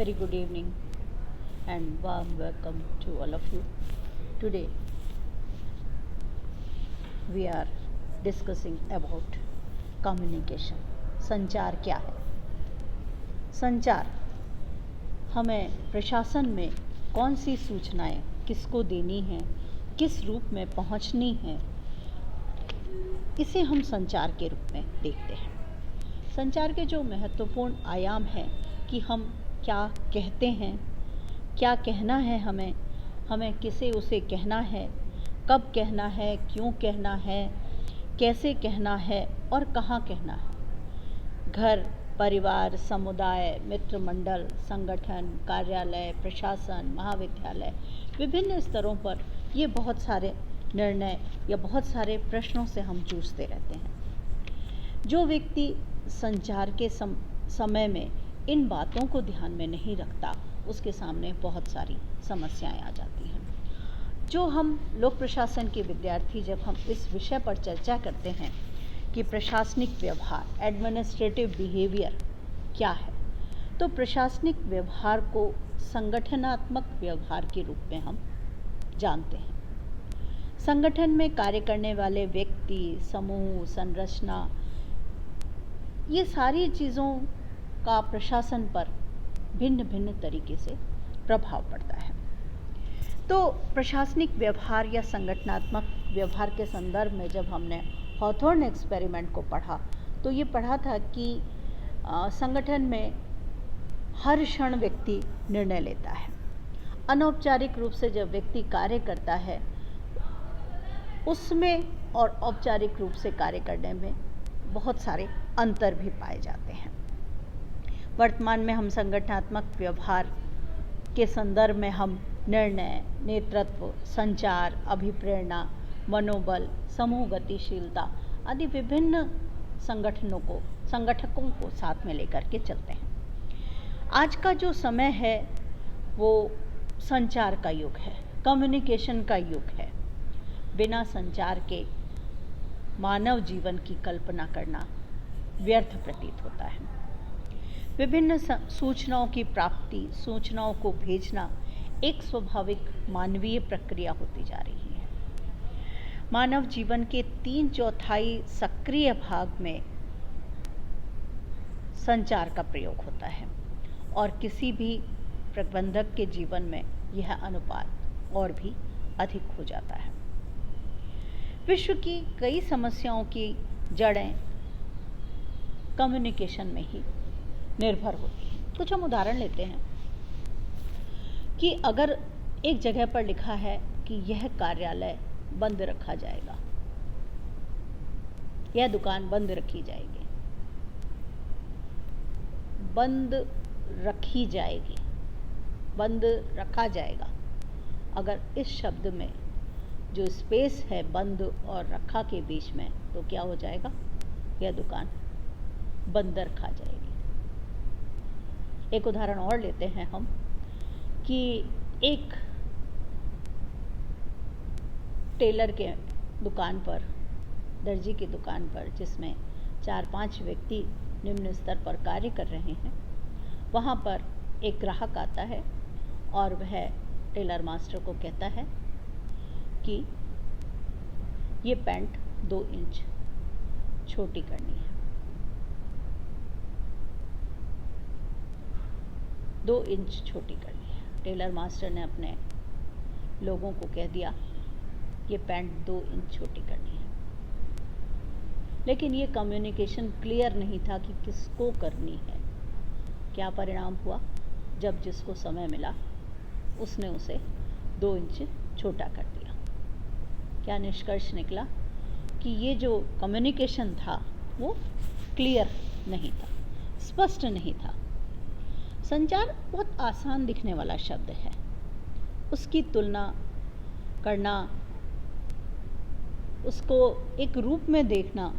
Very good evening and warm welcome to all of you. Today we are discussing about communication. संचार क्या है? संचार हमें प्रशासन में कौन सी सूचनाएं किसको देनी है, किस रूप में पहुंचनी है, इसे हम संचार के रूप में देखते हैं। संचार के जो महत्वपूर्ण आयाम हैं कि हम क्या कहते हैं, क्या कहना है, हमें किसे उसे कहना है, कब कहना है, क्यों कहना है, कैसे कहना है और कहाँ कहना है। घर, परिवार, समुदाय, मित्र मंडल, संगठन, कार्यालय, प्रशासन, महाविद्यालय, विभिन्न स्तरों पर ये बहुत सारे निर्णय या बहुत सारे प्रश्नों से हम जूझते रहते हैं। जो व्यक्ति संचार के समय में इन बातों को ध्यान में नहीं रखता, उसके सामने बहुत सारी समस्याएं आ जाती हैं। जो हम लोक प्रशासन के विद्यार्थी, जब हम इस विषय पर चर्चा करते हैं कि प्रशासनिक व्यवहार, एडमिनिस्ट्रेटिव बिहेवियर क्या है, तो प्रशासनिक व्यवहार को संगठनात्मक व्यवहार के रूप में हम जानते हैं। संगठन में कार्य करने वाले व्यक्ति, समूह, संरचना, ये सारी चीज़ों का प्रशासन पर भिन्न भिन्न तरीके से प्रभाव पड़ता है। तो प्रशासनिक व्यवहार या संगठनात्मक व्यवहार के संदर्भ में जब हमने हॉथॉर्न एक्सपेरिमेंट को पढ़ा, तो ये पढ़ा था कि संगठन में हर क्षण व्यक्ति निर्णय लेता है। अनौपचारिक रूप से जब व्यक्ति कार्य करता है, उसमें और औपचारिक रूप से कार्य करने में बहुत सारे अंतर भी पाए जाते हैं। वर्तमान में हम संगठनात्मक व्यवहार के संदर्भ में हम निर्णय, नेतृत्व, संचार, अभिप्रेरणा, मनोबल, समूह गतिशीलता आदि विभिन्न संगठकों को साथ में लेकर के चलते हैं। आज का जो समय है वो संचार का युग है, कम्युनिकेशन का युग है। बिना संचार के मानव जीवन की कल्पना करना व्यर्थ प्रतीत होता है। विभिन्न सूचनाओं की प्राप्ति, सूचनाओं को भेजना एक स्वाभाविक मानवीय प्रक्रिया होती जा रही है। मानव जीवन के 3/4 सक्रिय भाग में संचार का प्रयोग होता है और किसी भी प्रबंधक के जीवन में यह अनुपात और भी अधिक हो जाता है। विश्व की कई समस्याओं की जड़ें कम्युनिकेशन में ही निर्भर होती हैं। कुछ हम उदाहरण लेते हैं कि अगर एक जगह पर लिखा है कि यह कार्यालय बंद रखा जाएगा, यह दुकान बंद रखी जाएगी, बंद रखी जाएगी, बंद रखा जाएगा, अगर इस शब्द में जो स्पेस है बंद और रखा के बीच में, तो क्या हो जाएगा? यह दुकान बंद रखा जाएगी। एक उदाहरण और लेते हैं हम कि एक टेलर के दुकान पर, दर्जी की दुकान पर, जिसमें 4-5 व्यक्ति निम्न स्तर पर कार्य कर रहे हैं, वहाँ पर एक ग्राहक आता है और वह टेलर मास्टर को कहता है कि ये पैंट 2 इंच छोटी करनी है। 2 इंच छोटी करनी है। टेलर मास्टर ने अपने लोगों को कह दिया ये पैंट 2 इंच छोटी करनी है, लेकिन ये कम्युनिकेशन क्लियर नहीं था कि किसको करनी है। क्या परिणाम हुआ? जब जिसको समय मिला उसने उसे 2 इंच छोटा कर दिया। क्या निष्कर्ष निकला? कि ये जो कम्युनिकेशन था वो क्लियर नहीं था, स्पष्ट नहीं था। संचार बहुत आसान दिखने वाला शब्द है, उसकी तुलना करना, उसको एक रूप में देखना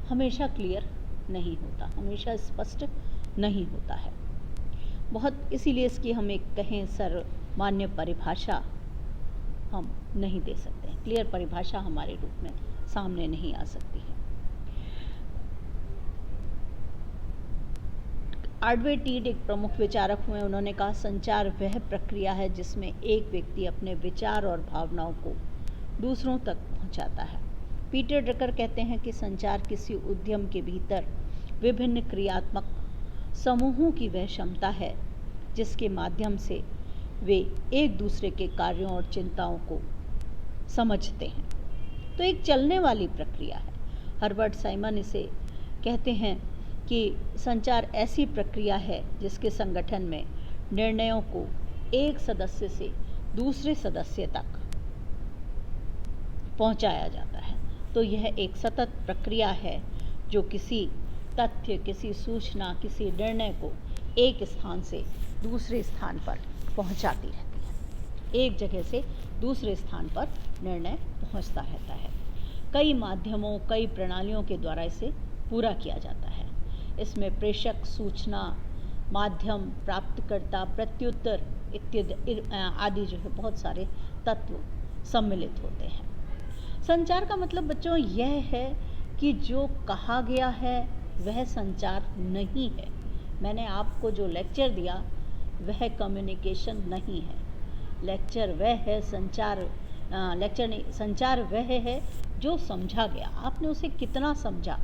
हमेशा क्लियर नहीं होता, हमेशा स्पष्ट नहीं होता है। बहुत इसीलिए इसकी हम एक कहें सर्वमान्य परिभाषा हम नहीं दे सकते, क्लियर परिभाषा हमारे रूप में सामने नहीं आ सकती है। आर्डवेटीड एक प्रमुख विचारक हुए, उन्होंने कहा संचार वह प्रक्रिया है जिसमें एक व्यक्ति अपने विचार और भावनाओं को दूसरों तक पहुंचाता है। पीटर ड्रकर कहते हैं कि संचार किसी उद्यम के भीतर विभिन्न क्रियात्मक समूहों की वह क्षमता है जिसके माध्यम से वे एक दूसरे के कार्यों और चिंताओं को समझते हैं। तो एक चलने वाली प्रक्रिया है। हर्बर्ट साइमन इसे कहते हैं कि संचार ऐसी प्रक्रिया है जिसके संगठन में निर्णयों को एक सदस्य से दूसरे सदस्य तक पहुंचाया जाता है। तो यह एक सतत प्रक्रिया है जो किसी तथ्य, किसी सूचना, किसी निर्णय को एक स्थान से दूसरे स्थान पर पहुंचाती रहती है। एक जगह से दूसरे स्थान पर निर्णय पहुंचता रहता है। कई माध्यमों, कई प्रणालियों के द्वारा इसे पूरा किया जाता है। इसमें प्रेषक, सूचना, माध्यम, प्राप्तकर्ता, प्रत्युत्तर इत्यादि आदि जो है बहुत सारे तत्व सम्मिलित होते हैं। संचार का मतलब बच्चों यह है कि जो कहा गया है वह संचार नहीं है। मैंने आपको जो लेक्चर दिया वह कम्युनिकेशन नहीं है। लेक्चर वह है संचार वह है जो समझा गया। आपने उसे कितना समझा,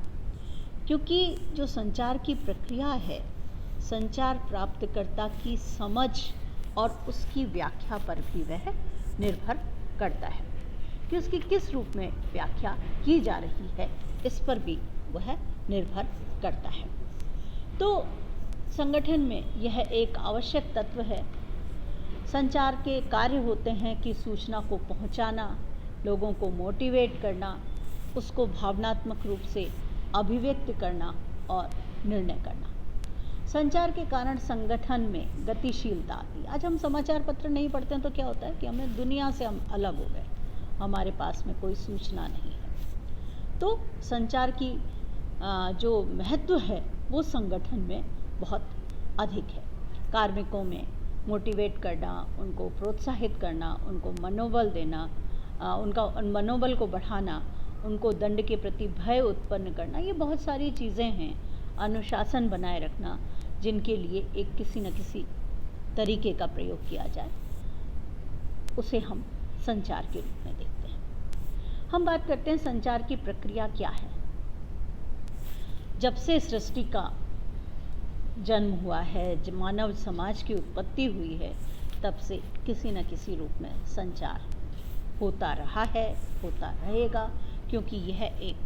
क्योंकि जो संचार की प्रक्रिया है, संचार प्राप्तकर्ता की समझ और उसकी व्याख्या पर भी वह निर्भर करता है कि उसकी किस रूप में व्याख्या की जा रही है, इस पर भी वह निर्भर करता है। तो संगठन में यह एक आवश्यक तत्व है। संचार के कार्य होते हैं कि सूचना को पहुंचाना, लोगों को मोटिवेट करना, उसको भावनात्मक रूप से अभिव्यक्त करना और निर्णय करना। संचार के कारण संगठन में गतिशीलता आती है। आज हम समाचार पत्र नहीं पढ़ते हैं तो क्या होता है कि हमें दुनिया से हम अलग हो गए, हमारे पास में कोई सूचना नहीं है। तो संचार की जो महत्व है वो संगठन में बहुत अधिक है। कार्मिकों में मोटिवेट करना, उनको प्रोत्साहित करना, उनको मनोबल देना, उनका मनोबल को बढ़ाना, उनको दंड के प्रति भय उत्पन्न करना, ये बहुत सारी चीज़ें हैं। अनुशासन बनाए रखना, जिनके लिए एक किसी न किसी तरीके का प्रयोग किया जाए, उसे हम संचार के रूप में देखते हैं। हम बात करते हैं संचार की प्रक्रिया क्या है। जब से सृष्टि का जन्म हुआ है, जब मानव समाज की उत्पत्ति हुई है, तब से किसी न किसी रूप में संचार होता रहा है, होता रहेगा, क्योंकि यह एक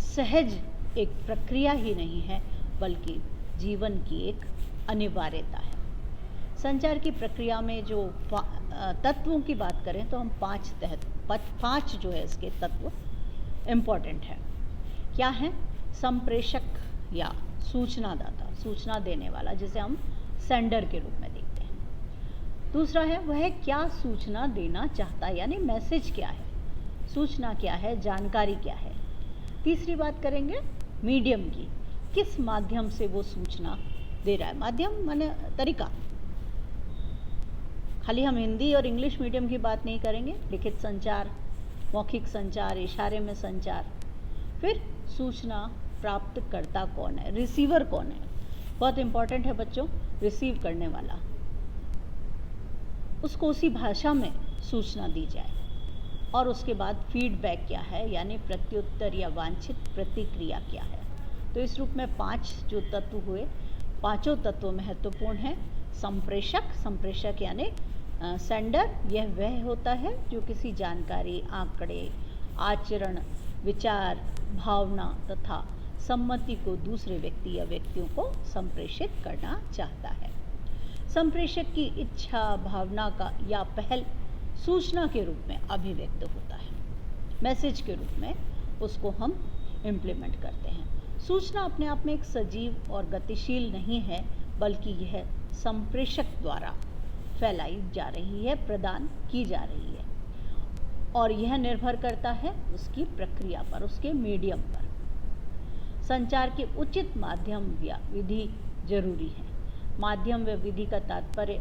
सहज एक प्रक्रिया ही नहीं है बल्कि जीवन की एक अनिवार्यता है। संचार की प्रक्रिया में जो तत्वों की बात करें तो हम पांच जो है इसके तत्व इम्पॉर्टेंट है। क्या है? संप्रेषक या सूचनादाता, सूचना देने वाला, जिसे हम सेंडर के रूप में देखते हैं। दूसरा है वह क्या सूचना देना चाहता है, यानी मैसेज क्या है, सूचना क्या है, जानकारी क्या है। तीसरी बात करेंगे मीडियम की, किस माध्यम से वो सूचना दे रहा है। माध्यम माने तरीका, खाली हम हिंदी और इंग्लिश मीडियम की बात नहीं करेंगे। लिखित संचार, मौखिक संचार, इशारे में संचार। फिर सूचना प्राप्तकर्ता कौन है, रिसीवर कौन है, बहुत इंपॉर्टेंट है बच्चों। रिसीव करने वाला, उसको उसी भाषा में सूचना दी जाए। और उसके बाद फीडबैक क्या है, यानी प्रत्युत्तर या वांछित प्रतिक्रिया क्या है। तो इस रूप में 5 जो तत्व हुए, पांचों तत्व महत्वपूर्ण हैं। संप्रेषक यानी सेंडर, यह वह होता है जो किसी जानकारी, आंकड़े, आचरण, विचार, भावना तथा सम्मति को दूसरे व्यक्ति या व्यक्तियों को संप्रेषित करना चाहता है। संप्रेषक की इच्छा, भावना का या पहल सूचना के रूप में अभिव्यक्त होता है। मैसेज के रूप में उसको हम इम्प्लीमेंट करते हैं। सूचना अपने आप में एक सजीव और गतिशील नहीं है, बल्कि यह संप्रेषक द्वारा फैलाई जा रही है, प्रदान की जा रही है, और यह निर्भर करता है उसकी प्रक्रिया पर, उसके मीडियम पर। संचार के उचित माध्यम या विधि जरूरी है। माध्यम व विधि का तात्पर्य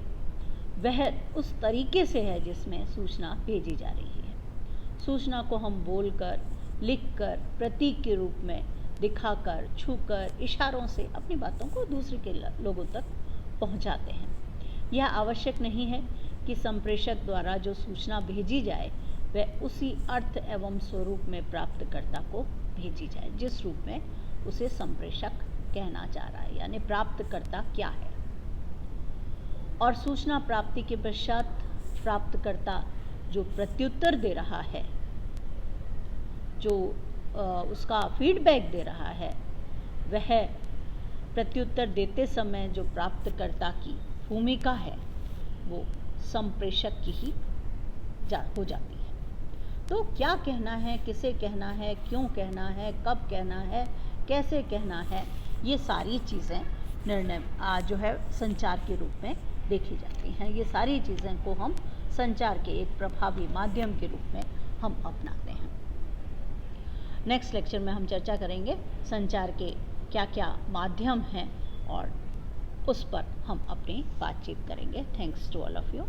वह उस तरीके से है जिसमें सूचना भेजी जा रही है। सूचना को हम बोलकर, लिखकर, प्रतीक के रूप में, दिखाकर, छूकर, इशारों से अपनी बातों को दूसरे के लोगों तक पहुंचाते हैं। यह आवश्यक नहीं है कि संप्रेषक द्वारा जो सूचना भेजी जाए वह उसी अर्थ एवं स्वरूप में प्राप्तकर्ता को भेजी जाए जिस रूप में उसे संप्रेषक कहना चाह रहा है, यानी प्राप्तकर्ता क्या है। और सूचना प्राप्ति के पश्चात प्राप्तकर्ता जो प्रत्युत्तर दे रहा है, जो उसका फीडबैक दे रहा है, वह प्रत्युत्तर देते समय जो प्राप्तकर्ता की भूमिका है वो संप्रेषक की ही हो जाती है। तो क्या कहना है, किसे कहना है, क्यों कहना है, कब कहना है, कैसे कहना है, ये सारी चीज़ें निर्णय जो है संचार के रूप में देखी जाती हैं। ये सारी चीज़ें को हम संचार के एक प्रभावी माध्यम के रूप में हम अपनाते हैं। नेक्स्ट लेक्चर में हम चर्चा करेंगे संचार के क्या क्या माध्यम हैं और उस पर हम अपनी बातचीत करेंगे। Thanks to all of you.